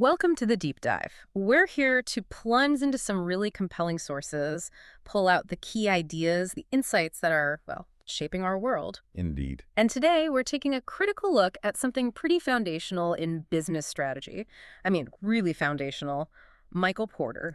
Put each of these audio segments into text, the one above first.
Welcome to the deep dive. We're here to plunge into some really compelling sources, pull out the key ideas, the insights that are, well, shaping our world. Indeed. And today we're taking a critical look at something pretty foundational in business strategy. I mean, really foundational. Michael Porter.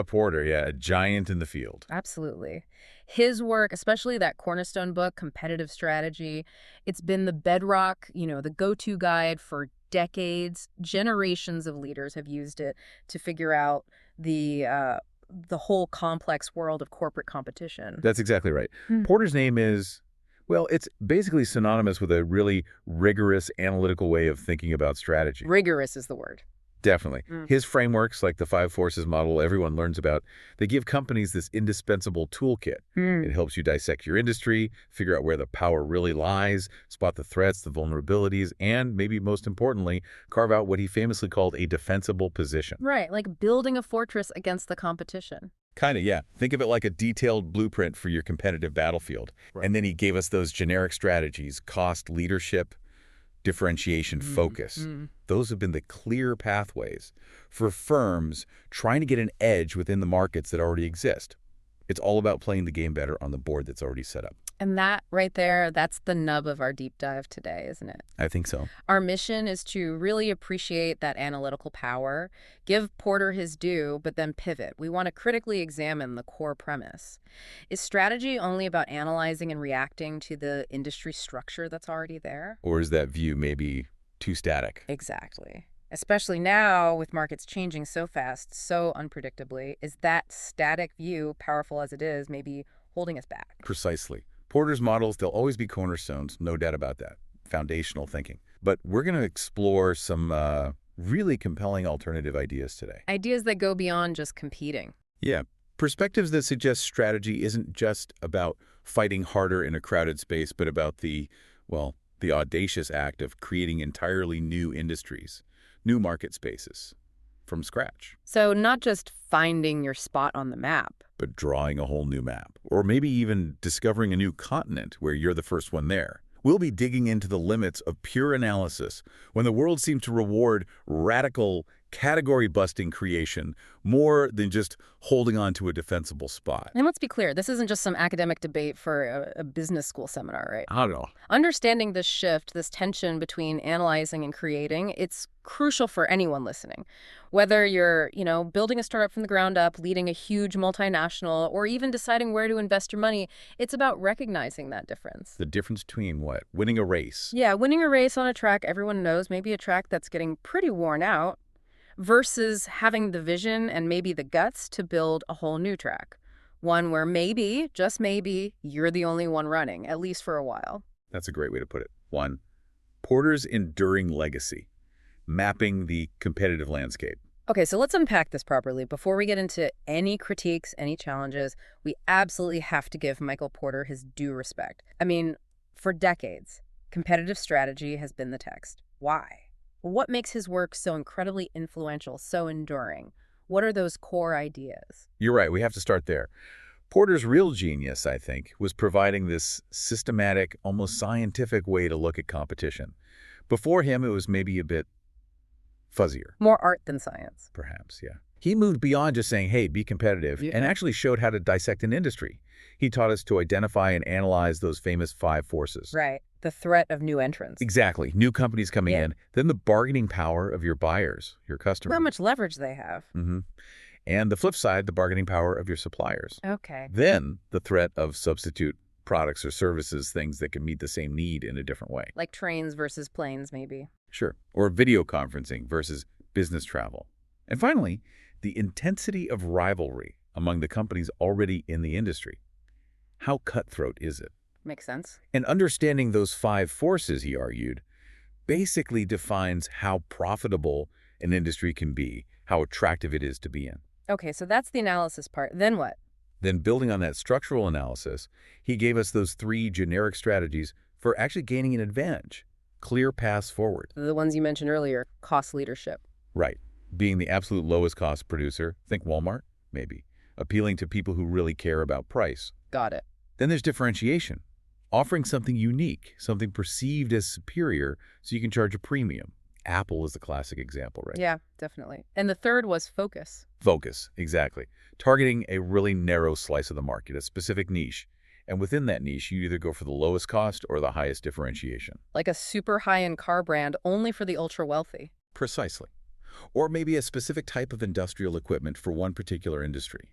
Porter, yeah, a giant in the field. Absolutely. His work, especially that cornerstone book, Competitive Strategy, it's been the bedrock, the go-to guide for decades. Generations of leaders have used it to figure out the whole complex world of corporate competition. That's exactly right. Hmm. Porter's name is, well, it's basically synonymous with a really rigorous analytical way of thinking about strategy. Rigorous is the word. Definitely. Mm. His frameworks, like the five forces model everyone learns about, they give companies this indispensable toolkit. It helps you dissect your industry, figure out where the power really lies, spot the threats, the vulnerabilities, and maybe most importantly, carve out what he famously called a defensible position. Right, like building a fortress against the competition. Kind of, yeah. Think of it like a detailed blueprint for your competitive battlefield. Right. And then he gave us those generic strategies: cost, leadership, differentiation, focus. Those have been the clear pathways for firms trying to get an edge within the markets that already exist. It's all about playing the game better on the board that's already set up. And that right there, that's the nub of our deep dive today, isn't it? I think so. Our mission is to really appreciate that analytical power, give Porter his due, but then pivot. We want to critically examine the core premise. Is strategy only about analyzing and reacting to the industry structure that's already there? Or is that view maybe too static? Exactly. Especially now with markets changing so fast, so unpredictably, is that static view, powerful as it is, maybe holding us back? Precisely. Porter's models, they'll always be cornerstones, no doubt about that. Foundational thinking. But we're going to explore some really compelling alternative ideas today. Ideas that go beyond just competing. Yeah. Perspectives that suggest strategy isn't just about fighting harder in a crowded space, but about the audacious act of creating entirely new industries, new market spaces from scratch. So not just finding your spot on the map. But drawing a whole new map, or maybe even discovering a new continent where you're the first one there. We'll be digging into the limits of pure analysis when the world seems to reward radical, category-busting creation more than just holding on to a defensible spot. And let's be clear, this isn't just some academic debate for a business school seminar, right? I don't know. Understanding this shift, this tension between analyzing and creating, it's crucial for anyone listening. Whether you're, building a startup from the ground up, leading a huge multinational, or even deciding where to invest your money, it's about recognizing that difference. The difference between what? Winning a race. Yeah, winning a race on a track everyone knows, maybe a track that's getting pretty worn out, versus having the vision and maybe the guts to build a whole new track. One where maybe, just maybe, you're the only one running, at least for a while. That's a great way to put it. 1. Porter's enduring legacy, mapping the competitive landscape. Okay, so let's unpack this properly. Before we get into any critiques, any challenges, we absolutely have to give Michael Porter his due respect. I mean, for decades, competitive strategy has been the text. Why? What makes his work so incredibly influential, so enduring? What are those core ideas? You're right. We have to start there. Porter's real genius, I think, was providing this systematic, almost scientific way to look at competition. Before him, it was maybe a bit fuzzier. More art than science. Perhaps, yeah. He moved beyond just saying, hey, be competitive, and actually showed how to dissect an industry. He taught us to identify and analyze those famous 5 forces. Right. The threat of new entrants. Exactly. New companies coming in. Then the bargaining power of your buyers, your customers. How much leverage they have. And the flip side, the bargaining power of your suppliers. Okay. Then the threat of substitute products or services, things that can meet the same need in a different way. Like trains versus planes, maybe. Sure. Or video conferencing versus business travel. And finally, the intensity of rivalry among the companies already in the industry. How cutthroat is it? Makes sense. And understanding those 5 forces, he argued, basically defines how profitable an industry can be, how attractive it is to be in. Okay, so that's the analysis part. Then what? Then building on that structural analysis, he gave us those 3 generic strategies for actually gaining an advantage. Clear paths forward. The ones you mentioned earlier, cost leadership. Right. Being the absolute lowest cost producer, think Walmart, maybe. Appealing to people who really care about price. Got it. Then there's differentiation. Offering something unique, something perceived as superior, so you can charge a premium. Apple is the classic example, right? Yeah, definitely. And the third was focus. Focus, exactly. Targeting a really narrow slice of the market, a specific niche. And within that niche, you either go for the lowest cost or the highest differentiation. Like a super high-end car brand only for the ultra-wealthy. Precisely. Or maybe a specific type of industrial equipment for one particular industry.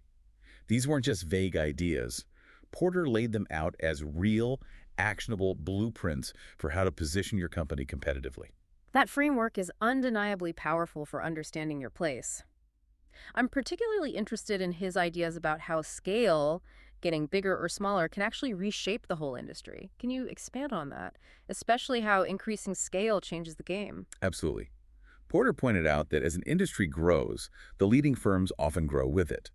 These weren't just vague ideas. Porter laid them out as real, actionable blueprints for how to position your company competitively. That framework is undeniably powerful for understanding your place. I'm particularly interested in his ideas about how scale, getting bigger or smaller, can actually reshape the whole industry. Can you expand on that? Especially how increasing scale changes the game. Absolutely. Porter pointed out that as an industry grows, the leading firms often grow with it.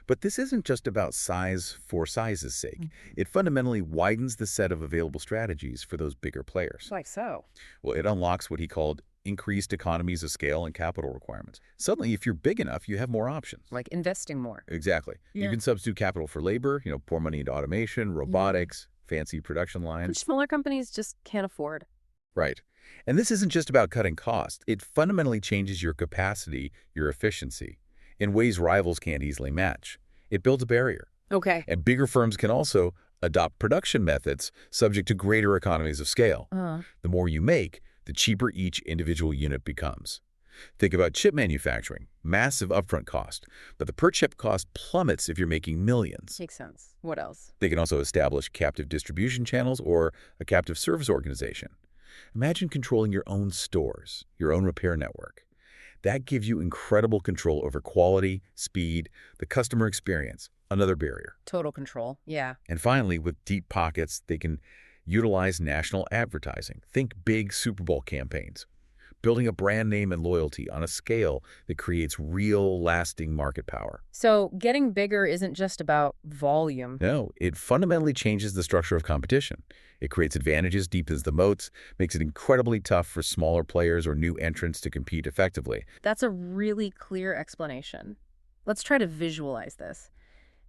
But this isn't just about size for size's sake. It fundamentally widens the set of available strategies for those bigger players. Like so. Well, it unlocks what he called increased economies of scale and capital requirements. Suddenly, if you're big enough, you have more options. Like investing more. Exactly. You Yeah. can substitute capital for labor, pour money into automation, robotics, fancy production Which lines. smaller companies just can't afford. Right. And this isn't just about cutting costs. It fundamentally changes your capacity, your efficiency, in ways rivals can't easily match. It builds a barrier. Okay. And bigger firms can also adopt production methods subject to greater economies of scale. The more you make, the cheaper each individual unit becomes. Think about chip manufacturing, massive upfront cost, but the per chip cost plummets if you're making millions. Makes sense. What else? They can also establish captive distribution channels or a captive service organization. Imagine controlling your own stores, your own repair network. That gives you incredible control over quality, speed, the customer experience, another barrier. Total control. Yeah. And finally, with deep pockets, they can utilize national advertising. Think big Super Bowl campaigns, building a brand name and loyalty on a scale that creates real, lasting market power. So getting bigger isn't just about volume. No, it fundamentally changes the structure of competition. It creates advantages, deepens the moats, makes it incredibly tough for smaller players or new entrants to compete effectively. That's a really clear explanation. Let's try to visualize this.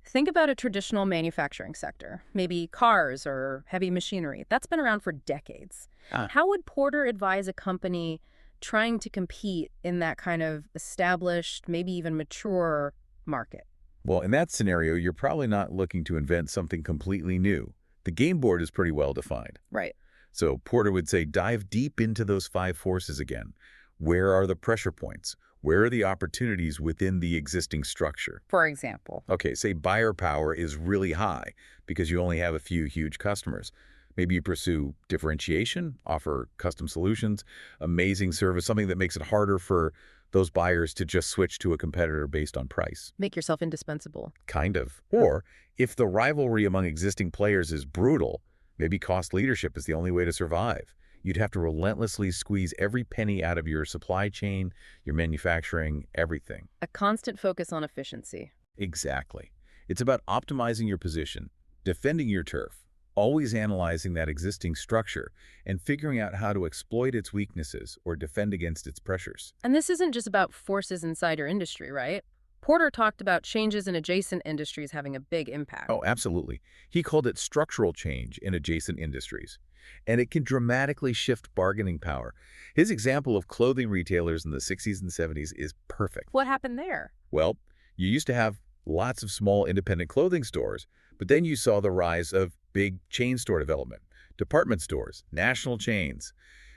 Think about a traditional manufacturing sector, maybe cars or heavy machinery. That's been around for decades. Ah. How would Porter advise a company trying to compete in that kind of established, maybe even mature market? Well, in that scenario, you're probably not looking to invent something completely new. The game board is pretty well defined. Right. So Porter would say, dive deep into those 5 forces again. Where are the pressure points? Where are the opportunities within the existing structure? For example. Okay, say buyer power is really high because you only have a few huge customers. Maybe you pursue differentiation, offer custom solutions, amazing service, something that makes it harder for those buyers to just switch to a competitor based on price. Make yourself indispensable. Kind of. Or if the rivalry among existing players is brutal, maybe cost leadership is the only way to survive. You'd have to relentlessly squeeze every penny out of your supply chain, your manufacturing, everything. A constant focus on efficiency. Exactly. It's about optimizing your position, defending your turf, always analyzing that existing structure, and figuring out how to exploit its weaknesses or defend against its pressures. And this isn't just about forces inside your industry, right? Porter talked about changes in adjacent industries having a big impact. Oh, absolutely. He called it structural change in adjacent industries. And it can dramatically shift bargaining power. His example of clothing retailers in the 60s and 70s is perfect. What happened there? Well, you used to have lots of small independent clothing stores, but then you saw the rise of big chain store development, department stores, national chains.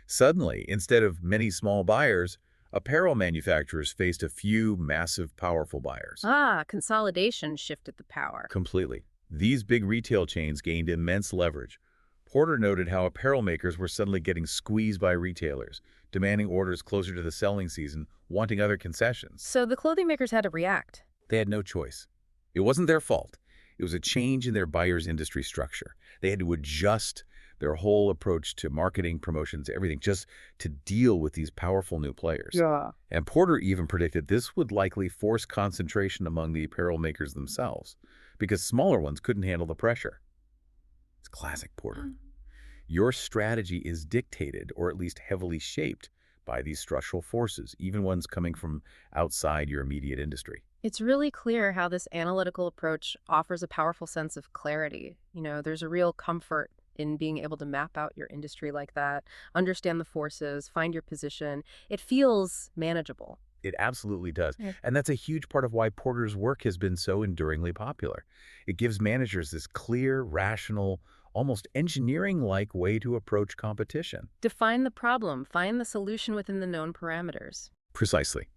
Suddenly, instead of many small buyers, apparel manufacturers faced a few massive, powerful buyers. Consolidation shifted the power. Completely. These big retail chains gained immense leverage. Porter noted how apparel makers were suddenly getting squeezed by retailers, demanding orders closer to the selling season, wanting other concessions. So the clothing makers had to react. They had no choice. It wasn't their fault. It was a change in their buyers' industry structure. They had to adjust their whole approach to marketing, promotions, everything, just to deal with these powerful new players. Yeah. And Porter even predicted this would likely force concentration among the apparel makers themselves, because smaller ones couldn't handle the pressure. It's classic Porter. Your strategy is dictated, or at least heavily shaped, by these structural forces, even ones coming from outside your immediate industry. It's really clear how this analytical approach offers a powerful sense of clarity. There's a real comfort in being able to map out your industry like that, understand the forces, find your position. It feels manageable. It absolutely does. Yeah. And that's a huge part of why Porter's work has been so enduringly popular. It gives managers this clear, rational, almost engineering-like way to approach competition. Define the problem, find the solution within the known parameters. Precisely.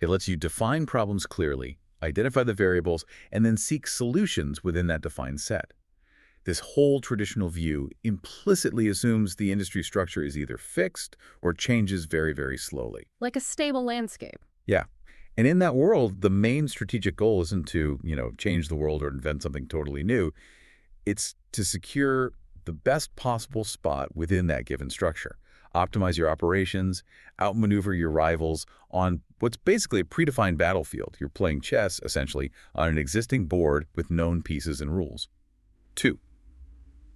It lets you define problems clearly, identify the variables, and then seek solutions within that defined set. This whole traditional view implicitly assumes the industry structure is either fixed or changes very, very slowly. Like a stable landscape. Yeah. And in that world, the main strategic goal isn't to, change the world or invent something totally new. It's to secure the best possible spot within that given structure. Optimize your operations, outmaneuver your rivals on what's basically a predefined battlefield. You're playing chess, essentially, on an existing board with known pieces and rules. 2.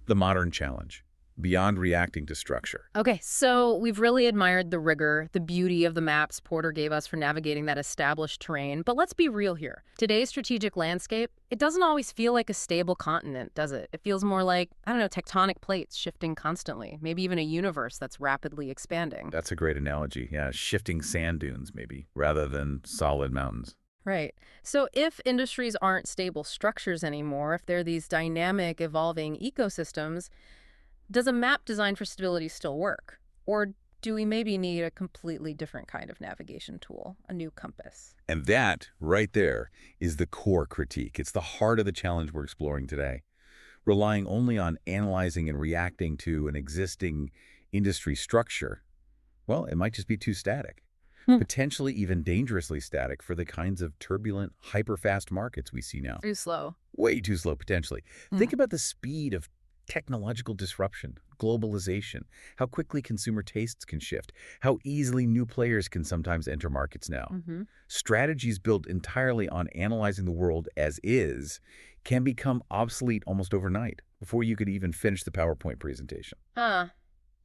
The modern challenge, beyond reacting to structure. Okay, so we've really admired the rigor, the beauty of the maps Porter gave us for navigating that established terrain. But let's be real here. Today's strategic landscape, it doesn't always feel like a stable continent, does it? It feels more like, tectonic plates shifting constantly, maybe even a universe that's rapidly expanding. That's a great analogy. Yeah, shifting sand dunes, maybe, rather than solid mountains. Right. So if industries aren't stable structures anymore, if they're these dynamic, evolving ecosystems, does a map designed for stability still work? Or do we maybe need a completely different kind of navigation tool, a new compass? And that, right there, is the core critique. It's the heart of the challenge we're exploring today. Relying only on analyzing and reacting to an existing industry structure, well, it might just be too static. Potentially even dangerously static for the kinds of turbulent, hyper-fast markets we see now. Too slow. Way too slow, potentially. Think about the speed of technological disruption, globalization, how quickly consumer tastes can shift, how easily new players can sometimes enter markets now. Strategies built entirely on analyzing the world as is can become obsolete almost overnight, before you could even finish the PowerPoint presentation.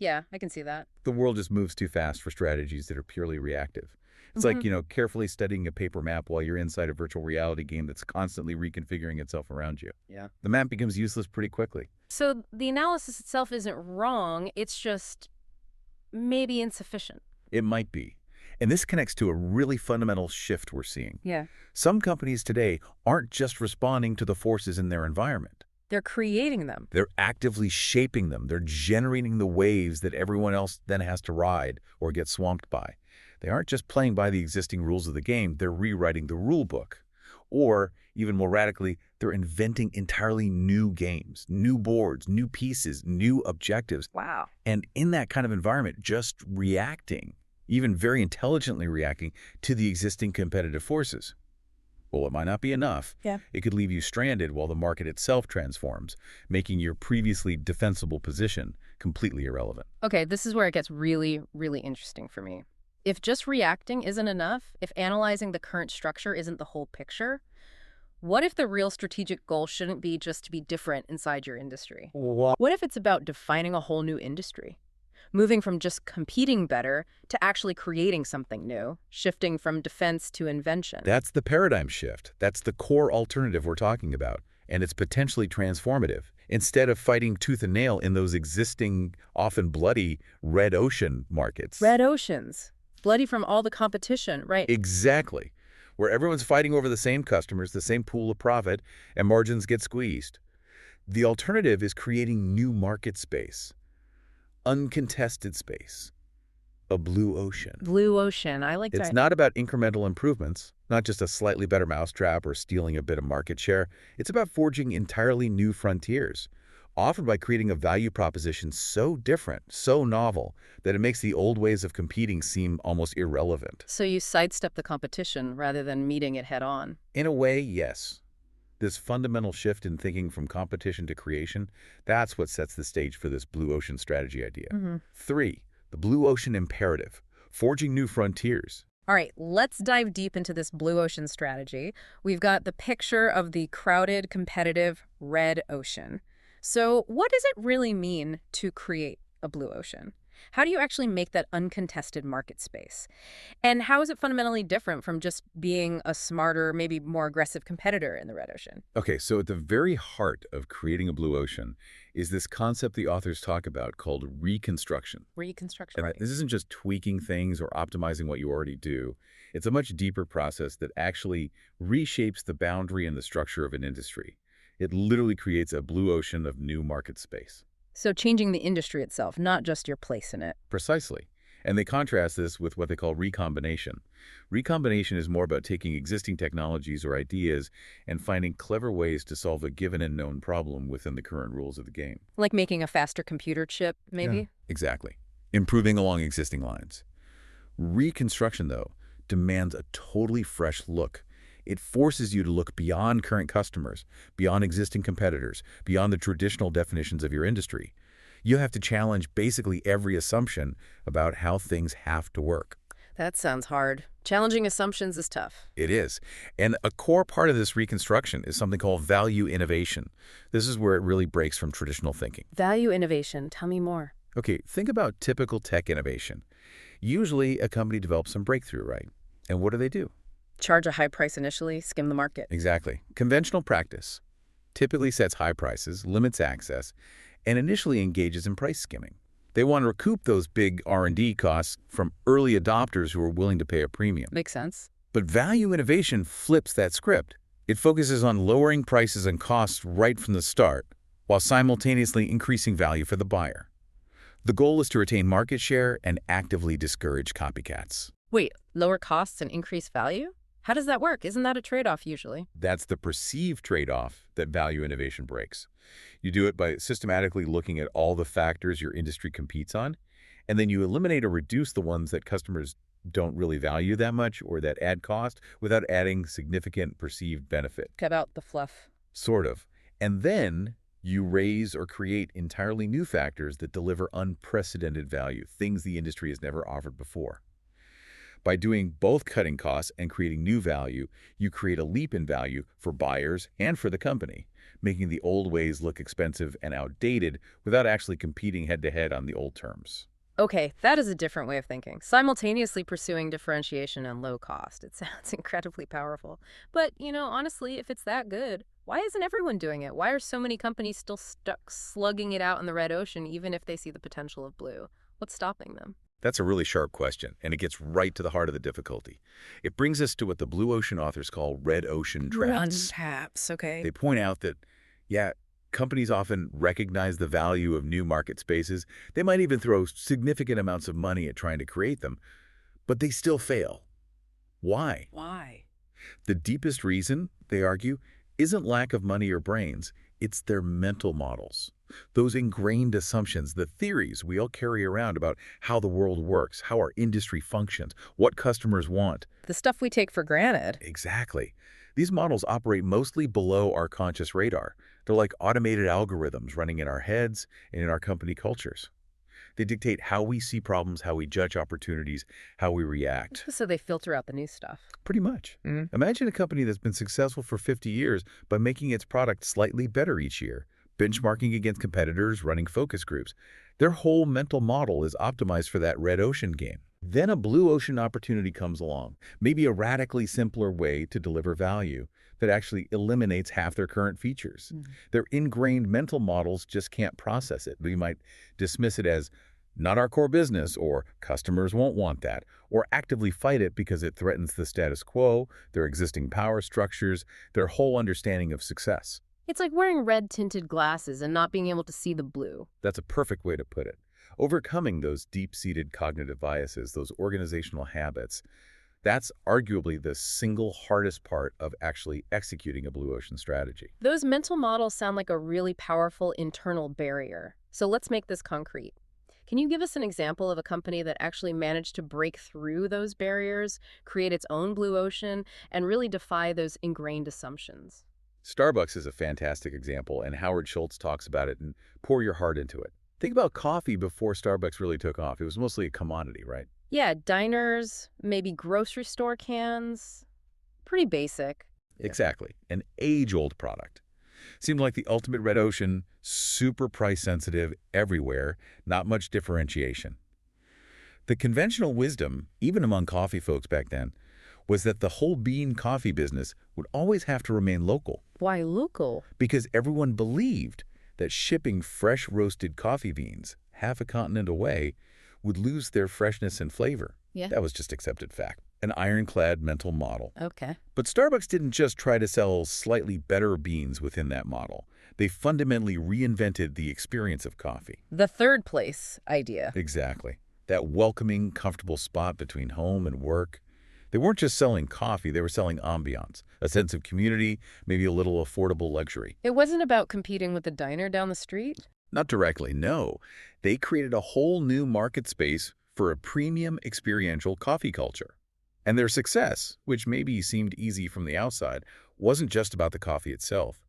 Yeah, I can see that. The world just moves too fast for strategies that are purely reactive. It's like, carefully studying a paper map while you're inside a virtual reality game that's constantly reconfiguring itself around you. Yeah. The map becomes useless pretty quickly. So the analysis itself isn't wrong, it's just maybe insufficient. It might be. And this connects to a really fundamental shift we're seeing. Yeah. Some companies today aren't just responding to the forces in their environment. They're creating them. They're actively shaping them. They're generating the waves that everyone else then has to ride or get swamped by. They aren't just playing by the existing rules of the game, they're rewriting the rule book. Or, even more radically, they're inventing entirely new games, new boards, new pieces, new objectives. Wow. And in that kind of environment, just reacting, even very intelligently reacting to the existing competitive forces. Well, it might not be enough. Yeah. It could leave you stranded while the market itself transforms, making your previously defensible position completely irrelevant. Okay, this is where it gets really, really interesting for me. If just reacting isn't enough, if analyzing the current structure isn't the whole picture, what if the real strategic goal shouldn't be just to be different inside your industry? What if it's about defining a whole new industry? Moving from just competing better to actually creating something new, shifting from defense to invention. That's the paradigm shift. That's the core alternative we're talking about, and it's potentially transformative. Instead of fighting tooth and nail in those existing, often bloody, red ocean markets. Red oceans. Bloody from all the competition, right? Exactly. Where everyone's fighting over the same customers, the same pool of profit, and margins get squeezed. The alternative is creating new market space. Uncontested space. A blue ocean. Blue ocean. I like that. It's not about incremental improvements, not just a slightly better mousetrap or stealing a bit of market share. It's about forging entirely new frontiers, often by creating a value proposition so different, so novel, that it makes the old ways of competing seem almost irrelevant. So you sidestep the competition rather than meeting it head on. In a way, yes. This fundamental shift in thinking from competition to creation, that's what sets the stage for this blue ocean strategy idea. 3, the blue ocean imperative, forging new frontiers. All right, let's dive deep into this blue ocean strategy. We've got the picture of the crowded, competitive red ocean. So what does it really mean to create a blue ocean? How do you actually make that uncontested market space? And how is it fundamentally different from just being a smarter, maybe more aggressive competitor in the red ocean? Okay, so at the very heart of creating a blue ocean is this concept the authors talk about called reconstruction. Reconstruction, And right? this isn't just tweaking things or optimizing what you already do. It's a much deeper process that actually reshapes the boundary and the structure of an industry. It literally creates a blue ocean of new market space. So changing the industry itself, not just your place in it. Precisely. And they contrast this with what they call recombination. Recombination is more about taking existing technologies or ideas and finding clever ways to solve a given and known problem within the current rules of the game. Like making a faster computer chip, Yeah. maybe? Exactly. Improving along existing lines. Reconstruction, though, demands a totally fresh look. It forces you to look beyond current customers, beyond existing competitors, beyond the traditional definitions of your industry. You have to challenge basically every assumption about how things have to work. That sounds hard. Challenging assumptions is tough. It is. And a core part of this reconstruction is something called value innovation. This is where it really breaks from traditional thinking. Value innovation. Tell me more. Okay, think about typical tech innovation. Usually a company develops some breakthrough, right? And what do? Charge a high price initially, skim the market. Exactly. Conventional practice typically sets high prices, limits access, and initially engages in price skimming. They want to recoup those big R&D costs from early adopters who are willing to pay a premium. Makes sense. But value innovation flips that script. It focuses on lowering prices and costs right from the start, while simultaneously increasing value for the buyer. The goal is to retain market share and actively discourage copycats. Wait, lower costs and increase value? How does that work? Isn't that a trade-off usually? That's the perceived trade-off that value innovation breaks. You do it by systematically looking at all the factors your industry competes on, and then you eliminate or reduce the ones that customers don't really value that much or that add cost without adding significant perceived benefit. Cut out the fluff. Sort of. And then you raise or create entirely new factors that deliver unprecedented value, things the industry has never offered before. By doing both cutting costs and creating new value, you create a leap in value for buyers and for the company, making the old ways look expensive and outdated without actually competing head-to-head on the old terms. Okay, that is a different way of thinking. Simultaneously pursuing differentiation and low cost. It sounds incredibly powerful. But, honestly, if it's that good, why isn't everyone doing it? Why are so many companies still stuck slugging it out in the red ocean even if they see the potential of blue? What's stopping them? That's a really sharp question, and it gets right to the heart of the difficulty. It brings us to what the blue ocean authors call red ocean traps. Taps, okay. They point out that, yeah, companies often recognize the value of new market spaces. They might even throw significant amounts of money at trying to create them, but they still fail. Why? Why? The deepest reason, they argue, isn't lack of money or brains. It's their mental models. Those ingrained assumptions, the theories we all carry around about how the world works, how our industry functions, what customers want. The stuff we take for granted. Exactly. These models operate mostly below our conscious radar. They're like automated algorithms running in our heads and in our company cultures. They dictate how we see problems, how we judge opportunities, how we react. So they filter out the new stuff. Pretty much. Imagine a company that's been successful for 50 years by making its product slightly better each year, benchmarking against competitors, running focus groups. Their whole mental model is optimized for that red ocean game. Then a blue ocean opportunity comes along, maybe a radically simpler way to deliver value that actually eliminates half their current features. Their ingrained mental models just can't process it. We might dismiss it as not our core business, or customers won't want that, or actively fight it because it threatens the status quo, their existing power structures, their whole understanding of success. It's like wearing red-tinted glasses and not being able to see the blue. That's a perfect way to put it. Overcoming those deep-seated cognitive biases, those organizational habits, that's arguably the single hardest part of actually executing a blue ocean strategy. Those mental models sound like a really powerful internal barrier. So let's make this concrete. Can you give us an example of a company that actually managed to break through those barriers, create its own blue ocean, and really defy those ingrained assumptions? Starbucks is a fantastic example, and Howard Schultz talks about it in Pour Your Heart Into It. Think about coffee before Starbucks really took off. It was mostly a commodity, right? Yeah, diners, maybe grocery store cans. Pretty basic. Exactly. An age-old product. Seemed like the ultimate red ocean, super price-sensitive everywhere, not much differentiation. The conventional wisdom, even among coffee folks back then, was that the whole bean coffee business would always have to remain local Why local? because everyone believed that shipping fresh roasted coffee beans half a continent away would lose their freshness and flavor. Yeah. That was just accepted fact, an ironclad mental model. Okay. But Starbucks didn't just try to sell slightly better beans within that model. They fundamentally reinvented the experience of coffee. The third place idea. Exactly. That welcoming, comfortable spot between home and work. They weren't just selling coffee, they were selling ambiance, a sense of community, maybe a little affordable luxury. It wasn't about competing with the diner down the street? Not directly, no. They created a whole new market space for a premium experiential coffee culture. And their success, which maybe seemed easy from the outside, wasn't just about the coffee itself.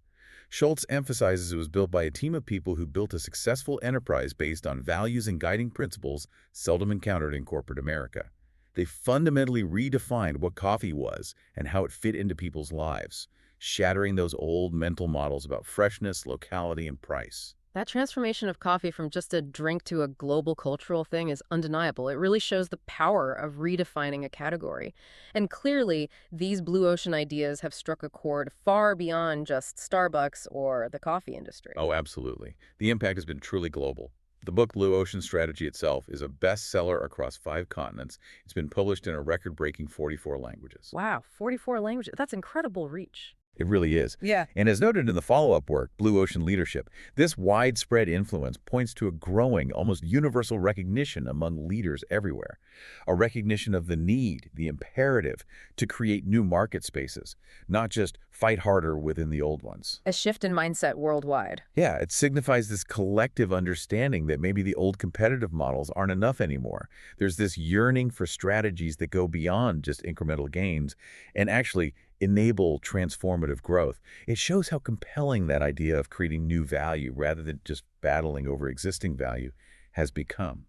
Schultz emphasizes it was built by a team of people who built a successful enterprise based on values and guiding principles seldom encountered in corporate America. They fundamentally redefined what coffee was and how it fit into people's lives, shattering those old mental models about freshness, locality, and price. That transformation of coffee from just a drink to a global cultural thing is undeniable. It really shows the power of redefining a category. And clearly, these blue ocean ideas have struck a chord far beyond just Starbucks or the coffee industry. Oh, absolutely. The impact has been truly global. The book Blue Ocean Strategy itself is a bestseller across 5 continents. It's been published in a record-breaking 44 languages. Wow, 44 languages. That's incredible reach. It really is. Yeah. And as noted in the follow-up work, Blue Ocean Leadership, this widespread influence points to a growing, almost universal recognition among leaders everywhere. A recognition of the need, the imperative, to create new market spaces, not just fight harder within the old ones. A shift in mindset worldwide. Yeah, it signifies this collective understanding that maybe the old competitive models aren't enough anymore. There's this yearning for strategies that go beyond just incremental gains and actually enable transformative growth. It shows how compelling that idea of creating new value rather than just battling over existing value has become.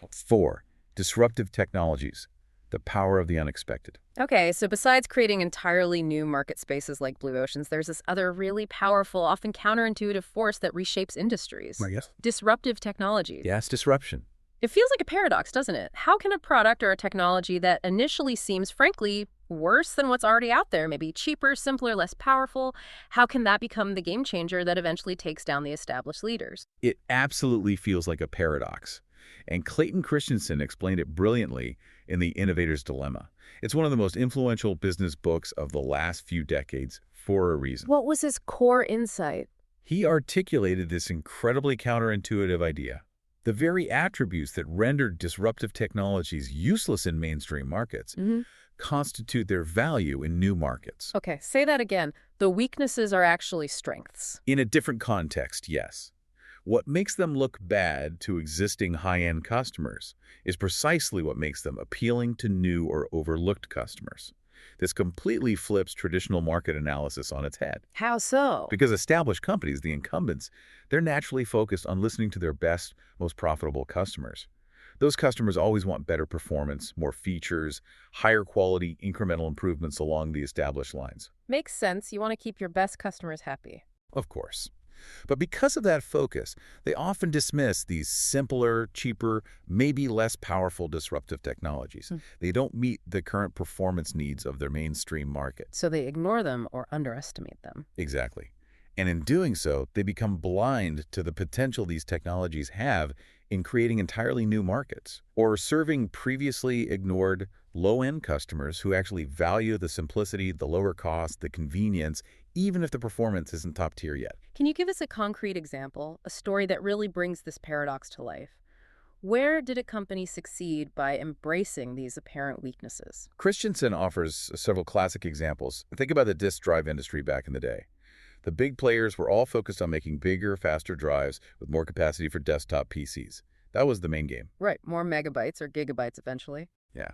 4. Disruptive technologies. The power of the unexpected. Okay, so besides creating entirely new market spaces like blue oceans, there's this other really powerful, often counterintuitive force that reshapes industries. Yes. Disruptive technologies. Yes, disruption. It feels like a paradox, doesn't it? How can a product or a technology that initially seems, frankly, worse than what's already out there, maybe cheaper, simpler, less powerful, how can that become the game changer that eventually takes down the established leaders? It absolutely feels like a paradox. And Clayton Christensen explained it brilliantly in The Innovator's Dilemma. It's one of the most influential business books of the last few decades for a reason. What was his core insight? He articulated this incredibly counterintuitive idea. The very attributes that rendered disruptive technologies useless in mainstream markets constitute their value in new markets. Okay, say that again. The weaknesses are actually strengths. In a different context, yes. What makes them look bad to existing high-end customers is precisely what makes them appealing to new or overlooked customers. This completely flips traditional market analysis on its head. How so? Because established companies, the incumbents, they're naturally focused on listening to their best, most profitable customers. Those customers always want better performance, more features, higher quality, incremental improvements along the established lines. Makes sense. You want to keep your best customers happy. Of course. But because of that focus, they often dismiss these simpler, cheaper, maybe less powerful disruptive technologies. They don't meet the current performance needs of their mainstream market. So they ignore them or underestimate them. Exactly. And in doing so, they become blind to the potential these technologies have in creating entirely new markets or serving previously ignored low-end customers who actually value the simplicity, the lower cost, the convenience, even if the performance isn't top tier yet. Can you give us a concrete example, a story that really brings this paradox to life? Where did a company succeed by embracing these apparent weaknesses? Christensen offers several classic examples. Think about the disk drive industry back in the day. The big players were all focused on making bigger, faster drives with more capacity for desktop PCs. That was the main game. Right, more megabytes or gigabytes eventually. Yeah.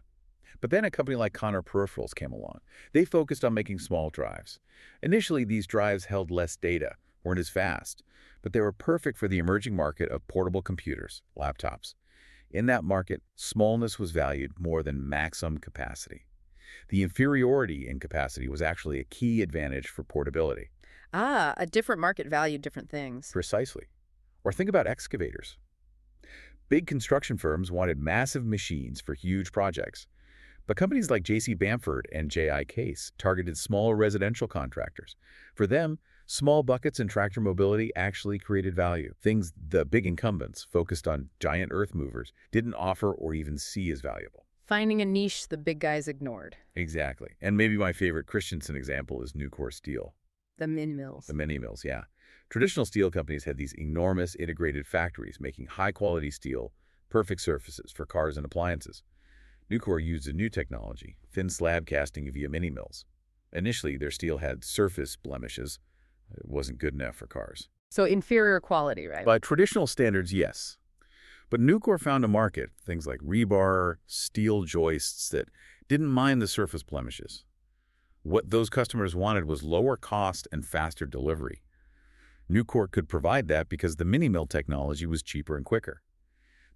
But then a company like Connor Peripherals came along. They focused on making small drives. Initially, these drives held less data, weren't as fast, but they were perfect for the emerging market of portable computers, laptops. In that market, smallness was valued more than maximum capacity. The inferiority in capacity was actually a key advantage for portability. Ah, a different market valued different things. Precisely. Or think about excavators. Big construction firms wanted massive machines for huge projects, but companies like J.C. Bamford and J.I. Case targeted smaller residential contractors. For them, small buckets and tractor mobility actually created value, things the big incumbents, focused on giant earth movers, didn't offer or even see as valuable. Finding a niche the big guys ignored. Exactly. And maybe my favorite Christensen example is Nucor Steel. The mini-mills. The mini mills, yeah. Traditional steel companies had these enormous integrated factories making high-quality steel, perfect surfaces for cars and appliances. Nucor used a new technology, thin slab casting via mini mills. Initially, their steel had surface blemishes. It wasn't good enough for cars. So inferior quality, right? By traditional standards, yes. But Nucor found a market, things like rebar, steel joists, that didn't mind the surface blemishes. What those customers wanted was lower cost and faster delivery. Nucor could provide that because the mini-mill technology was cheaper and quicker.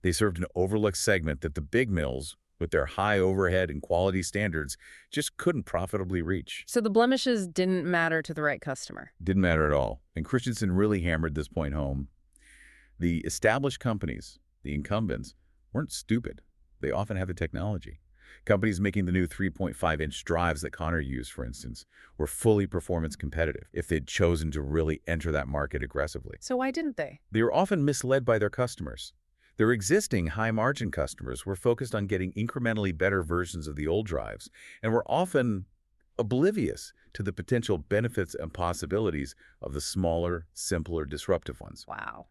They served an overlooked segment that the big mills, with their high overhead and quality standards, just couldn't profitably reach. So the blemishes didn't matter to the right customer. Didn't matter at all. And Christensen really hammered this point home. The established companies, the incumbents, weren't stupid. They often have the technology. Companies making the new 3.5-inch drives that Connor used, for instance, were fully performance competitive if they'd chosen to really enter that market aggressively. So why didn't they? They were often misled by their customers. Their existing high-margin customers were focused on getting incrementally better versions of the old drives and were often oblivious to the potential benefits and possibilities of the smaller, simpler, disruptive ones. Wow.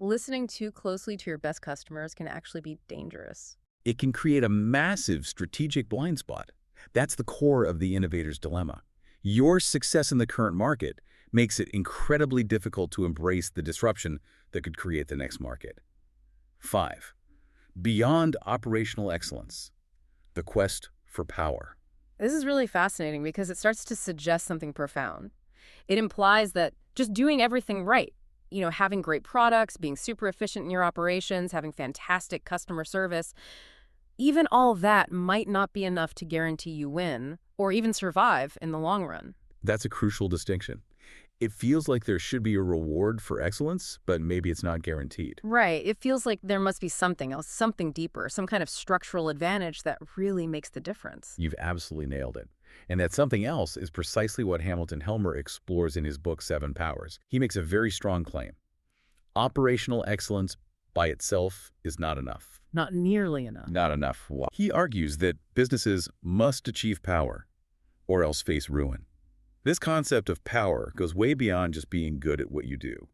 Listening too closely to your best customers can actually be dangerous. It can create a massive strategic blind spot. That's the core of the innovator's dilemma. Your success in the current market makes it incredibly difficult to embrace the disruption that could create the next market. 5. Beyond operational excellence, the quest for power. This is really fascinating because it starts to suggest something profound. It implies that just doing everything right, having great products, being super efficient in your operations, having fantastic customer service, even all that might not be enough to guarantee you win or even survive in the long run. That's a crucial distinction. It feels like there should be a reward for excellence, but maybe it's not guaranteed. Right. It feels like there must be something else, something deeper, some kind of structural advantage that really makes the difference. You've absolutely nailed it. And that something else is precisely what Hamilton Helmer explores in his book, 7 Powers. He makes a very strong claim. Operational excellence by itself is not enough. Not nearly enough. Not enough. He argues that businesses must achieve power or else face ruin. This concept of power goes way beyond just being good at what you do.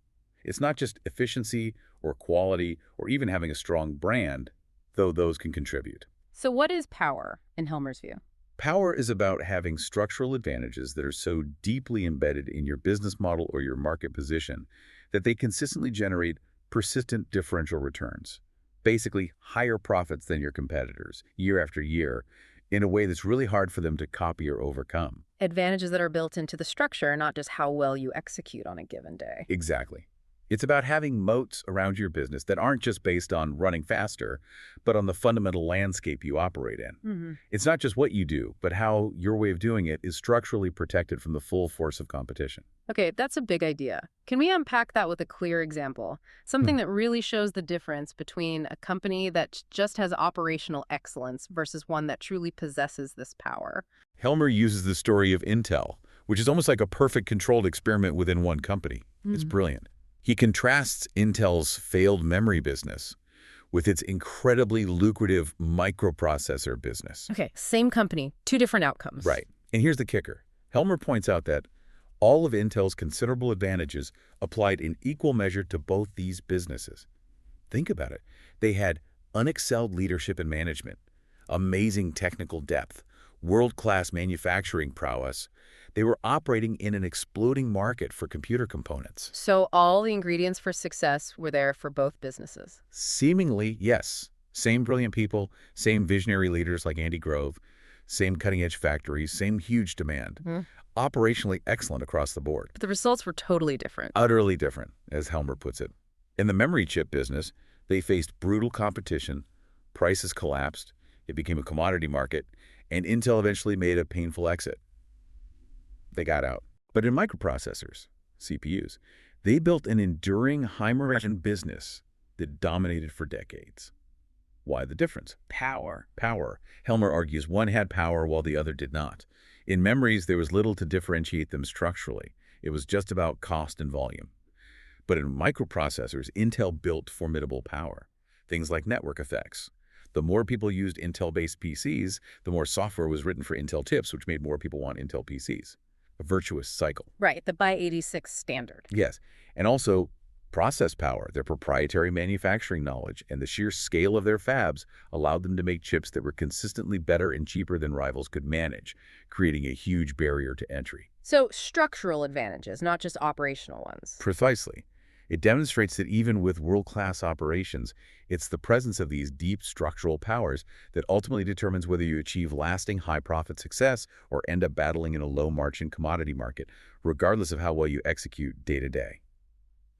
It's not just efficiency or quality or even having a strong brand, though those can contribute. So what is power in Helmer's view? Power is about having structural advantages that are so deeply embedded in your business model or your market position that they consistently generate persistent differential returns. Basically, higher profits than your competitors, year after year, in a way that's really hard for them to copy or overcome. Advantages that are built into the structure, not just how well you execute on a given day. Exactly. It's about having moats around your business that aren't just based on running faster, but on the fundamental landscape you operate in. It's not just what you do, but how your way of doing it is structurally protected from the full force of competition. Okay, that's a big idea. Can we unpack that with a clear example? Something that really shows the difference between a company that just has operational excellence versus one that truly possesses this power. Helmer uses the story of Intel, which is almost like a perfect controlled experiment within one company. It's brilliant. He contrasts Intel's failed memory business with its incredibly lucrative microprocessor business. Okay, same company, 2 different outcomes. Right. And here's the kicker. Helmer points out that all of Intel's considerable advantages applied in equal measure to both these businesses. Think about it. They had unexcelled leadership and management, amazing technical depth, world-class manufacturing prowess. They were operating in an exploding market for computer components. So all the ingredients for success were there for both businesses. Seemingly, yes. Same brilliant people, same visionary leaders like Andy Grove, same cutting-edge factories, same huge demand. Operationally excellent across the board. But the results were totally different. Utterly different, as Helmer puts it. In the memory chip business, they faced brutal competition, prices collapsed, it became a commodity market, and Intel eventually made a painful exit. They got out. But in microprocessors, CPUs, they built an enduring high-margin business that dominated for decades. Why the difference? Power. Power. Helmer argues one had power while the other did not. In memories, there was little to differentiate them structurally. It was just about cost and volume. But in microprocessors, Intel built formidable power. Things like network effects. The more people used Intel-based PCs, the more software was written for Intel chips, which made more people want Intel PCs. A virtuous cycle. Right, the by 86 standard. Yes, and also process power, their proprietary manufacturing knowledge, and the sheer scale of their fabs allowed them to make chips that were consistently better and cheaper than rivals could manage, creating a huge barrier to entry. So structural advantages, not just operational ones. Precisely. It demonstrates that even with world-class operations, it's the presence of these deep structural powers that ultimately determines whether you achieve lasting high-profit success or end up battling in a low-margin commodity market, regardless of how well you execute day to day.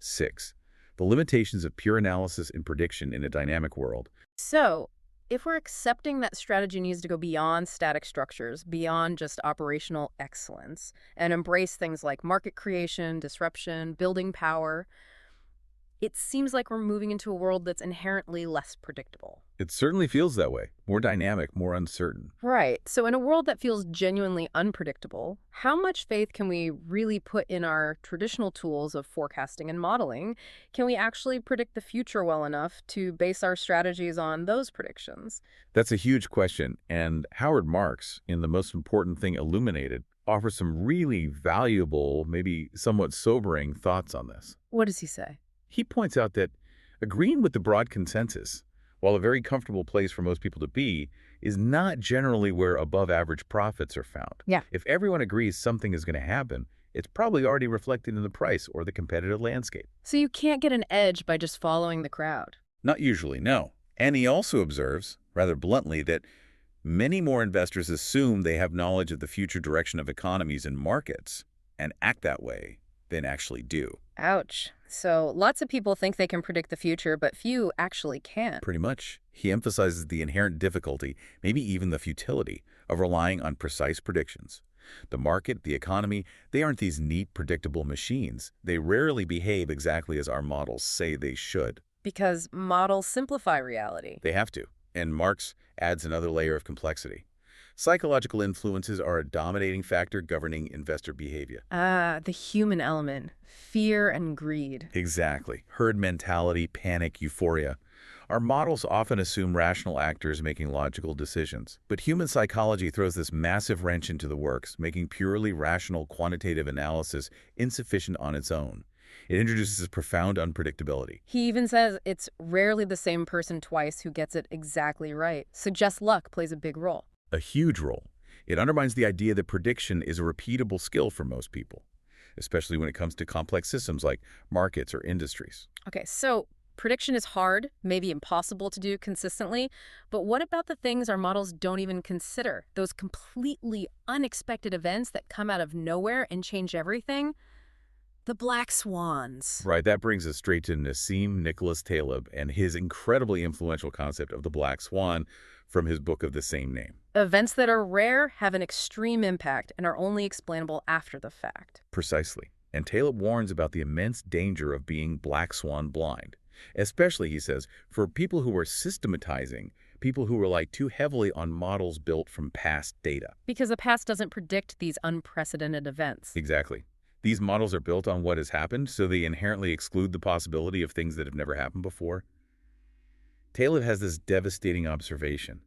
6. The limitations of pure analysis and prediction in a dynamic world. So, if we're accepting that strategy needs to go beyond static structures, beyond just operational excellence, and embrace things like market creation, disruption, building power, it seems like we're moving into a world that's inherently less predictable. It certainly feels that way. More dynamic, more uncertain. Right. So in a world that feels genuinely unpredictable, how much faith can we really put in our traditional tools of forecasting and modeling? Can we actually predict the future well enough to base our strategies on those predictions? That's a huge question, and Howard Marks, in The Most Important Thing Illuminated, offers some really valuable, maybe somewhat sobering thoughts on this. What does he say? He points out that agreeing with the broad consensus, while a very comfortable place for most people to be, is not generally where above-average profits are found. Yeah. If everyone agrees something is going to happen, it's probably already reflected in the price or the competitive landscape. So you can't get an edge by just following the crowd. Not usually, no. And he also observes, rather bluntly, that many more investors assume they have knowledge of the future direction of economies and markets and act that way than actually do. Ouch. So lots of people think they can predict the future, but few actually can. Pretty much. He emphasizes the inherent difficulty, maybe even the futility, of relying on precise predictions. The market, the economy, they aren't these neat, predictable machines. They rarely behave exactly as our models say they should. Because models simplify reality. They have to. And Marx adds another layer of complexity. Psychological influences are a dominating factor governing investor behavior. Ah, the human element. Fear and greed. Exactly. Herd mentality, panic, euphoria. Our models often assume rational actors making logical decisions. But human psychology throws this massive wrench into the works, making purely rational quantitative analysis insufficient on its own. It introduces profound unpredictability. He even says it's rarely the same person twice who gets it exactly right. Suggests luck plays a big role. A huge role. It undermines the idea that prediction is a repeatable skill for most people, especially when it comes to complex systems like markets or industries. Okay, so prediction is hard, maybe impossible to do consistently, but what about the things our models don't even consider? Those completely unexpected events that come out of nowhere and change everything? The black swans. Right, that brings us straight to Nassim Nicholas Taleb and his incredibly influential concept of the black swan from his book of the same name. Events that are rare have an extreme impact and are only explainable after the fact. Precisely. And Taleb warns about the immense danger of being black swan blind. Especially, he says, for people who are systematizing, people who rely too heavily on models built from past data. Because the past doesn't predict these unprecedented events. Exactly. These models are built on what has happened, so they inherently exclude the possibility of things that have never happened before. Taleb has this devastating observation.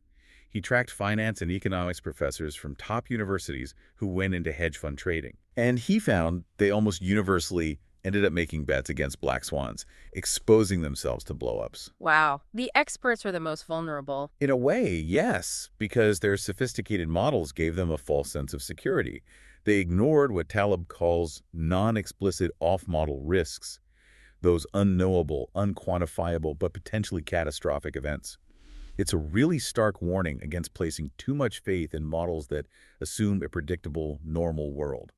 He tracked finance and economics professors from top universities who went into hedge fund trading. And he found they almost universally ended up making bets against black swans, exposing themselves to blowups. Wow. The experts are the most vulnerable. In a way, yes, because their sophisticated models gave them a false sense of security. They ignored what Taleb calls non-explicit off-model risks, those unknowable, unquantifiable, but potentially catastrophic events. It's a really stark warning against placing too much faith in models that assume a predictable, normal world.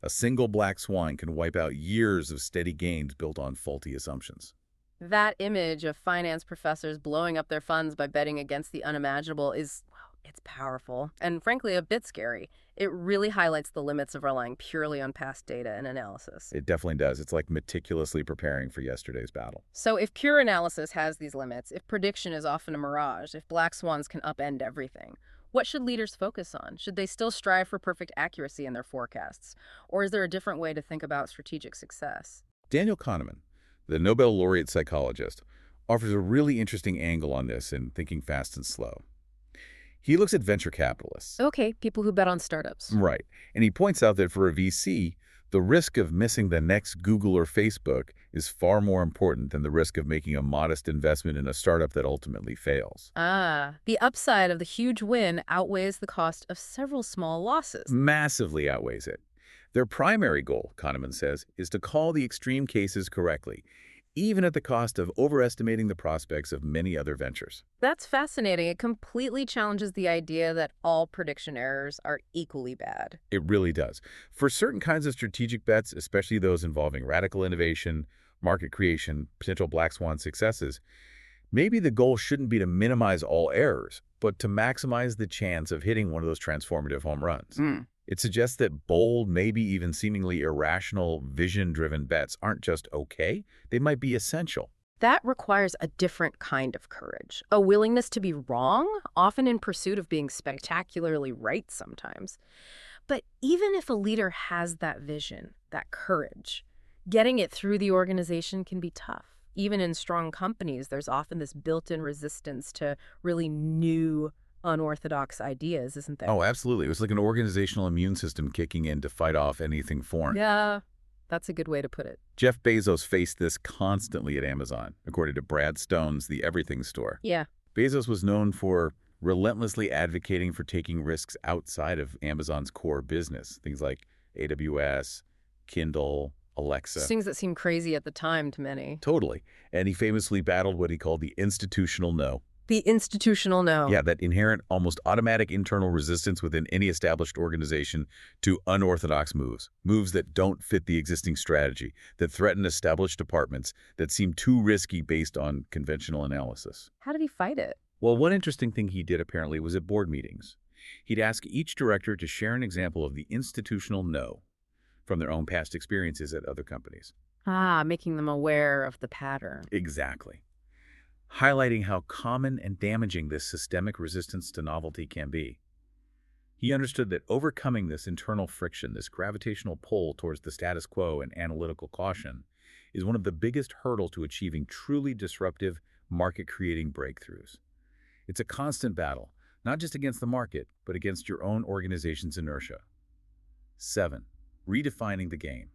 A single black swan can wipe out years of steady gains built on faulty assumptions. That image of finance professors blowing up their funds by betting against the unimaginable is It's powerful and, frankly, a bit scary. It really highlights the limits of relying purely on past data and analysis. It definitely does. It's like meticulously preparing for yesterday's battle. So if pure analysis has these limits, if prediction is often a mirage, if black swans can upend everything, what should leaders focus on? Should they still strive for perfect accuracy in their forecasts? Or is there a different way to think about strategic success? Daniel Kahneman, the Nobel laureate psychologist, offers a really interesting angle on this in Thinking Fast and Slow. He looks at venture capitalists. Okay, people who bet on startups. Right. And he points out that for a VC, the risk of missing the next Google or Facebook is far more important than the risk of making a modest investment in a startup that ultimately fails. Ah, the upside of the huge win outweighs the cost of several small losses. Massively outweighs it. Their primary goal, Kahneman says, is to call the extreme cases correctly, even at the cost of overestimating the prospects of many other ventures. That's fascinating. It completely challenges the idea that all prediction errors are equally bad. It really does. For certain kinds of strategic bets, especially those involving radical innovation, market creation, potential black swan successes, maybe the goal shouldn't be to minimize all errors, but to maximize the chance of hitting one of those transformative home runs. It suggests that bold, maybe even seemingly irrational, vision-driven bets aren't just okay, they might be essential. That requires a different kind of courage, a willingness to be wrong, often in pursuit of being spectacularly right sometimes. But even if a leader has that vision, that courage, getting it through the organization can be tough. Even in strong companies, there's often this built-in resistance to really new, unorthodox ideas, isn't there? Oh, absolutely. It was like an organizational immune system kicking in to fight off anything foreign. Yeah, that's a good way to put it. Jeff Bezos faced this constantly at Amazon, according to Brad Stone's The Everything Store. Yeah. Bezos was known for relentlessly advocating for taking risks outside of Amazon's core business, things like AWS, Kindle, Alexa. Things that seem crazy at the time to many. Totally. And he famously battled what he called the institutional no. The institutional no. Yeah, that inherent, almost automatic internal resistance within any established organization to unorthodox moves. Moves that don't fit the existing strategy, that threaten established departments, that seem too risky based on conventional analysis. How did he fight it? Well, one interesting thing he did apparently was at board meetings. He'd ask each director to share an example of the institutional no from their own past experiences at other companies. Ah, making them aware of the pattern. Exactly. Highlighting how common and damaging this systemic resistance to novelty can be. He understood that overcoming this internal friction, this gravitational pull towards the status quo and analytical caution, is one of the biggest hurdles to achieving truly disruptive, market-creating breakthroughs. It's a constant battle, not just against the market, but against your own organization's inertia. 7. Redefining the game,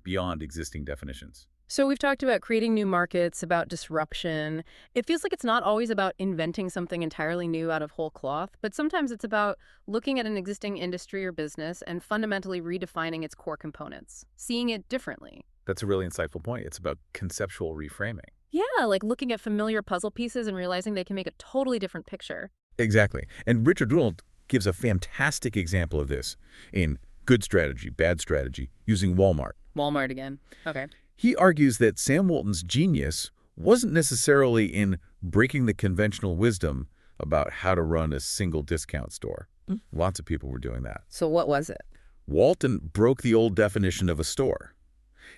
beyond existing definitions. So we've talked about creating new markets, about disruption. It feels like it's not always about inventing something entirely new out of whole cloth, but sometimes it's about looking at an existing industry or business and fundamentally redefining its core components, seeing it differently. That's a really insightful point. It's about conceptual reframing. Yeah, like looking at familiar puzzle pieces and realizing they can make a totally different picture. Exactly. And Richard Ruhl gives a fantastic example of this in Good Strategy, Bad Strategy, using Walmart. Walmart again. Okay. He argues that Sam Walton's genius wasn't necessarily in breaking the conventional wisdom about how to run a single discount store. Lots of people were doing that. So what was it? Walton broke the old definition of a store.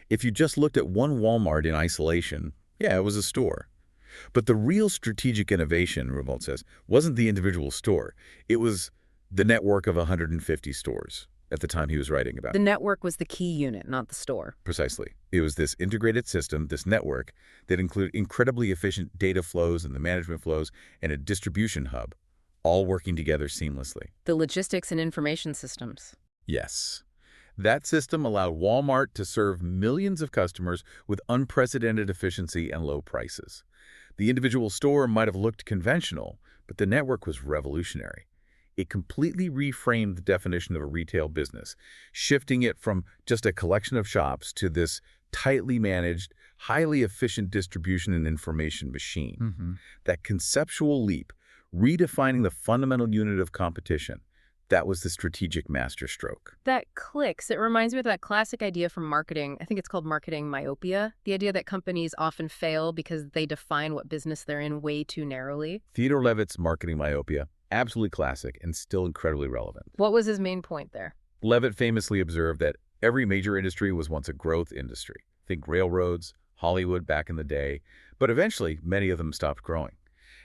If you just looked at one Walmart in isolation, yeah, it was a store. But the real strategic innovation, Revolt says, wasn't the individual store. It was the network of 150 stores at the time he was writing about. The network was the key unit, not the store. Precisely. It was this integrated system, this network, that included incredibly efficient data flows and the management flows and a distribution hub, all working together seamlessly. The logistics and information systems. Yes. That system allowed Walmart to serve millions of customers with unprecedented efficiency and low prices. The individual store might have looked conventional, but the network was revolutionary. It completely reframed the definition of a retail business, shifting it from just a collection of shops to this tightly managed, highly efficient distribution and information machine. That conceptual leap, redefining the fundamental unit of competition, that was the strategic masterstroke. That clicks. It reminds me of that classic idea from marketing. I think it's called marketing myopia. The idea that companies often fail because they define what business they're in way too narrowly. Theodore Levitt's marketing myopia. Absolutely classic and still incredibly relevant. What was his main point there? Levitt famously observed that every major industry was once a growth industry. Think railroads, Hollywood back in the day, but eventually many of them stopped growing.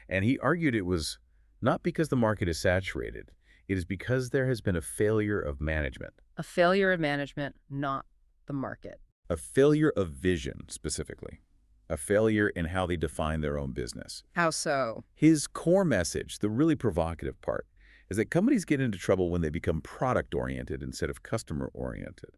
And he argued it was not because the market is saturated, it is because there has been a failure of management. A failure of management, not the market. A failure of vision, specifically. A failure in how they define their own business. How so? His core message, the really provocative part, is that companies get into trouble when they become product-oriented instead of customer-oriented.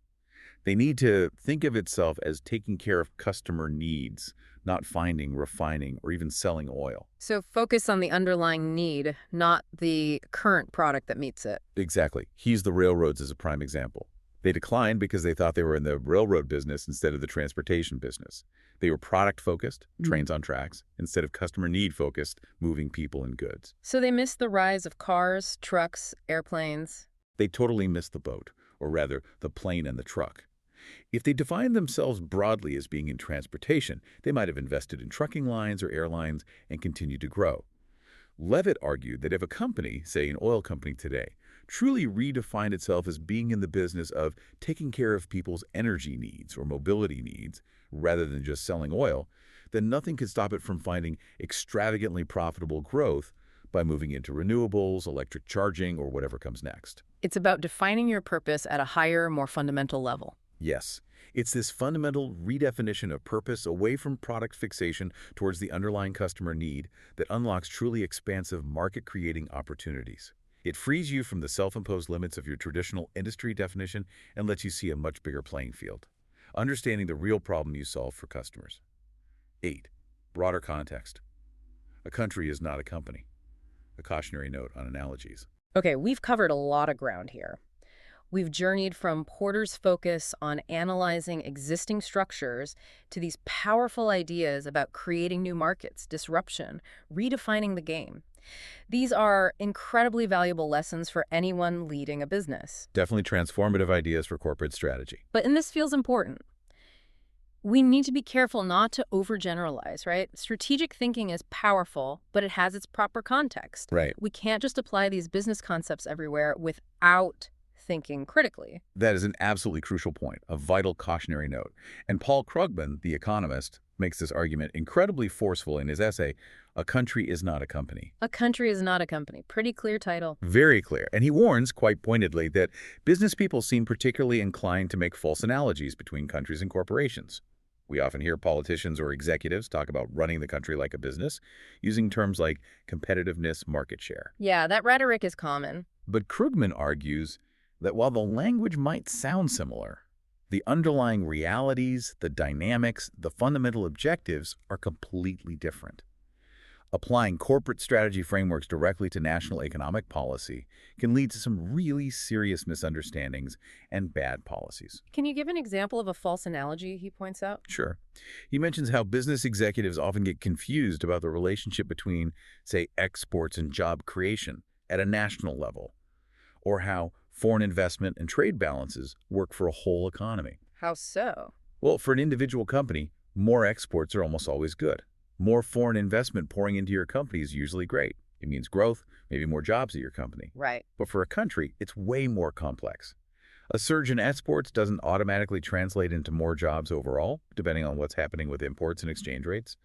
They need to think of itself as taking care of customer needs, not finding, refining, or even selling oil. So focus on the underlying need, not the current product that meets it. Exactly. He used the railroads as a prime example. They declined because they thought they were in the railroad business instead of the transportation business. They were product-focused, trains on tracks, instead of customer need-focused, moving people and goods. So they missed the rise of cars, trucks, airplanes. They totally missed the boat, or rather, the plane and the truck. If they defined themselves broadly as being in transportation, they might have invested in trucking lines or airlines and continued to grow. Levitt argued that if a company, say an oil company today, truly redefined itself as being in the business of taking care of people's energy needs or mobility needs, rather than just selling oil, then nothing could stop it from finding extravagantly profitable growth by moving into renewables, electric charging, or whatever comes next. It's about defining your purpose at a higher, more fundamental level. Yes, it's this fundamental redefinition of purpose away from product fixation towards the underlying customer need that unlocks truly expansive market-creating opportunities. It frees you from the self-imposed limits of your traditional industry definition and lets you see a much bigger playing field, understanding the real problem you solve for customers. 8. Broader context. A country is not a company. A cautionary note on analogies. Okay, we've covered a lot of ground here. We've journeyed from Porter's focus on analyzing existing structures to these powerful ideas about creating new markets, disruption, redefining the game. These are incredibly valuable lessons for anyone leading a business. Definitely transformative ideas for corporate strategy. And this feels important. We need to be careful not to overgeneralize, right? Strategic thinking is powerful, but it has its proper context. Right. We can't just apply these business concepts everywhere without thinking critically. That is an absolutely crucial point, a vital cautionary note. And Paul Krugman, the economist, makes this argument incredibly forceful in his essay, A Country is Not a Company. A country is not a company. Pretty clear title. Very clear. And he warns, quite pointedly, that business people seem particularly inclined to make false analogies between countries and corporations. We often hear politicians or executives talk about running the country like a business, using terms like competitiveness, market share. Yeah, that rhetoric is common. But Krugman argues that while the language might sound similar, the underlying realities, the dynamics, the fundamental objectives are completely different. Applying corporate strategy frameworks directly to national economic policy can lead to some really serious misunderstandings and bad policies. Can you give an example of a false analogy he points out? Sure. He mentions how business executives often get confused about the relationship between, say, exports and job creation at a national level, or how foreign investment and trade balances work for a whole economy. How so? Well, for an individual company, more exports are almost always good. More foreign investment pouring into your company is usually great. It means growth, maybe more jobs at your company. Right. But for a country, it's way more complex. A surge in exports doesn't automatically translate into more jobs overall, depending on what's happening with imports and exchange rates.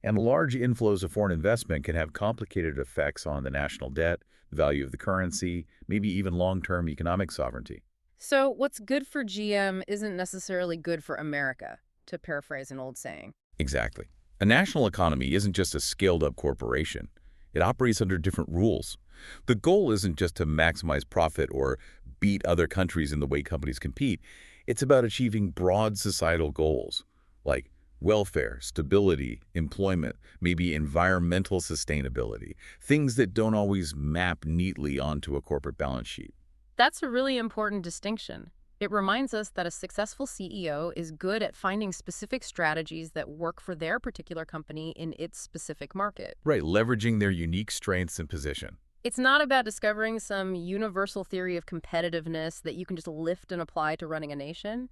And large inflows of foreign investment can have complicated effects on the national debt, the value of the currency, maybe even long-term economic sovereignty. So what's good for GM isn't necessarily good for America, to paraphrase an old saying. Exactly. A national economy isn't just a scaled-up corporation. It operates under different rules. The goal isn't just to maximize profit or beat other countries in the way companies compete. It's about achieving broad societal goals, like welfare, stability, employment, maybe environmental sustainability, things that don't always map neatly onto a corporate balance sheet. That's a really important distinction. It reminds us that a successful CEO is good at finding specific strategies that work for their particular company in its specific market. Right, leveraging their unique strengths and position. It's not about discovering some universal theory of competitiveness that you can just lift and apply to running a nation.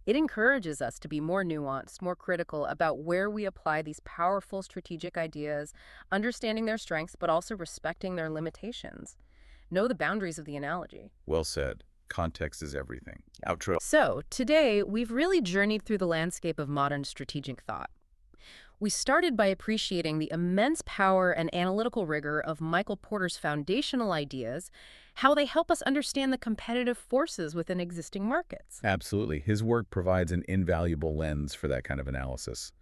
It encourages us to be more nuanced, more critical about where we apply these powerful strategic ideas, understanding their strengths, but also respecting their limitations. Know the boundaries of the analogy. Well said. Context is everything. Outro. So, today, we've really journeyed through the landscape of modern strategic thought. We started by appreciating the immense power and analytical rigor of Michael Porter's foundational ideas, how they help us understand the competitive forces within existing markets. Absolutely. His work provides an invaluable lens for that kind of analysis.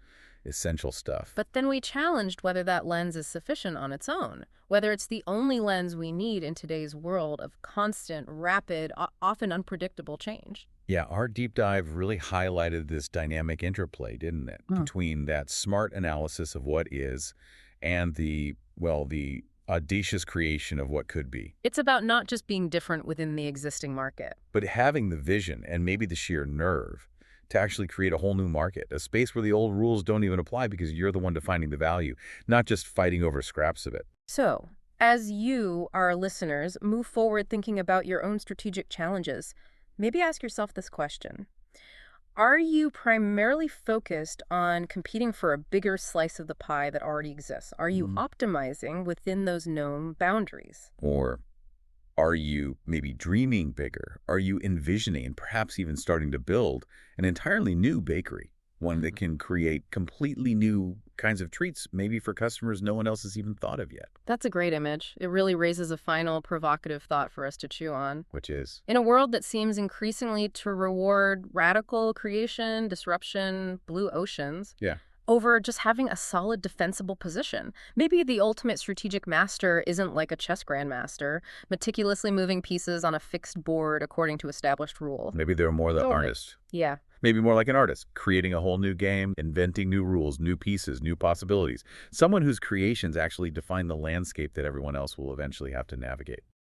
Essential stuff. But then we challenged whether that lens is sufficient on its own, whether it's the only lens we need in today's world of constant, rapid, often unpredictable change. Yeah, our deep dive really highlighted this dynamic interplay, didn't it? Between that smart analysis of what is and the audacious creation of what could be. It's about not just being different within the existing market. But having the vision and maybe the sheer nerve to actually create a whole new market, a space where the old rules don't even apply because you're the one defining the value, not just fighting over scraps of it. So, as you, our listeners, move forward thinking about your own strategic challenges, maybe ask yourself this question. Are you primarily focused on competing for a bigger slice of the pie that already exists? Are you optimizing within those known boundaries? Or are you maybe dreaming bigger? Are you envisioning and perhaps even starting to build an entirely new bakery? One that can create completely new kinds of treats, maybe for customers no one else has even thought of yet. That's a great image. It really raises a final provocative thought for us to chew on. Which is? In a world that seems increasingly to reward radical creation, disruption, blue oceans, over just having a solid defensible position. Maybe the ultimate strategic master isn't like a chess grandmaster, meticulously moving pieces on a fixed board according to established rules. Maybe they're more the artist. Yeah. Maybe more like an artist, creating a whole new game, inventing new rules, new pieces, new possibilities. Someone whose creations actually define the landscape that everyone else will eventually have to navigate.